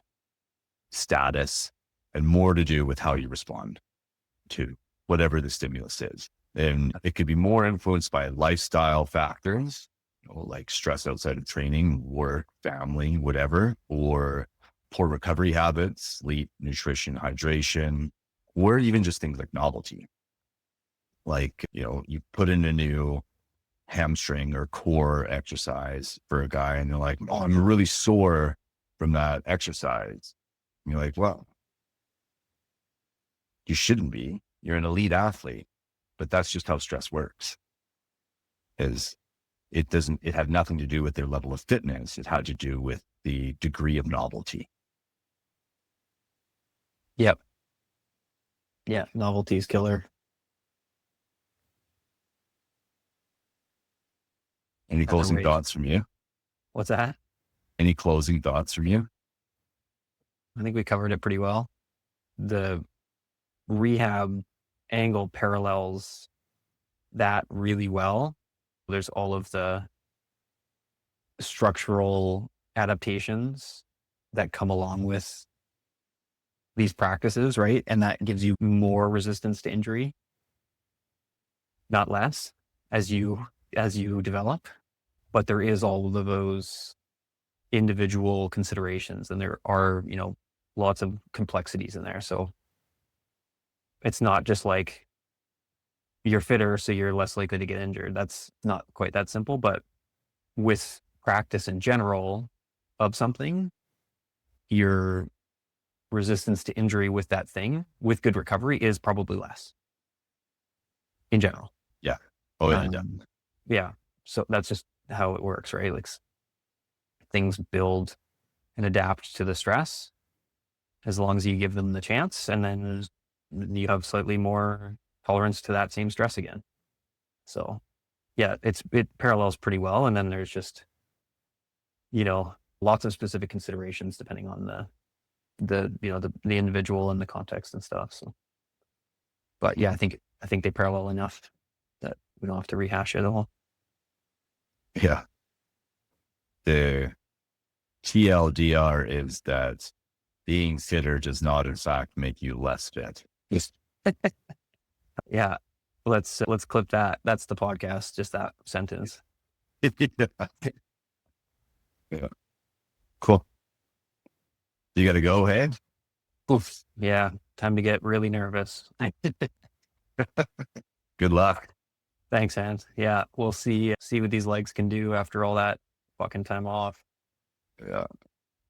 status, and more to do with how you respond to whatever the stimulus is. And it could be more influenced by lifestyle factors, like stress outside of training, work, family, whatever, or poor recovery habits, sleep, nutrition, hydration, or even just things like novelty. Like, you put in a new hamstring or core exercise for a guy and they're like, oh, I'm really sore from that exercise. And you're like, well, you shouldn't be. You're an elite athlete, but that's just how stress works. It had nothing to do with their level of fitness. It had to do with the degree of novelty. Yep. Yeah. Novelty's killer. Any closing thoughts from you? What's that? Any closing thoughts from you? I think we covered it pretty well. The rehab angle parallels that really well. There's all of the structural adaptations that come along with these practices, right? And that gives you more resistance to injury, not less, as you develop. But there is all of those individual considerations, and there are, lots of complexities in there. So it's not just like you're fitter, so you're less likely to get injured. That's not quite that simple, but with practice in general of something, your resistance to injury with that thing with good recovery is probably less in general. Yeah. Oh, yeah. Yeah. So that's just how it works, right? Like things build and adapt to the stress as long as you give them the chance, and then you have slightly more tolerance to that same stress again. So yeah, it parallels pretty well. And then there's just, lots of specific considerations depending on the individual and the context and stuff. So, but yeah, I think they parallel enough that we don't have to rehash it all. Yeah. The TLDR is that being fitter does not, in fact, make you less fit. Yeah. Let's clip that. That's the podcast. Just that sentence. Yeah. Cool. You got to go, hey? Oof. Yeah. Time to get really nervous. Good luck. Thanks, Hans. Yeah. We'll see what these legs can do after all that fucking time off. Yeah.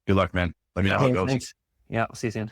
Good luck, man. Let me know how it goes. Thanks. Yeah. I'll see you soon.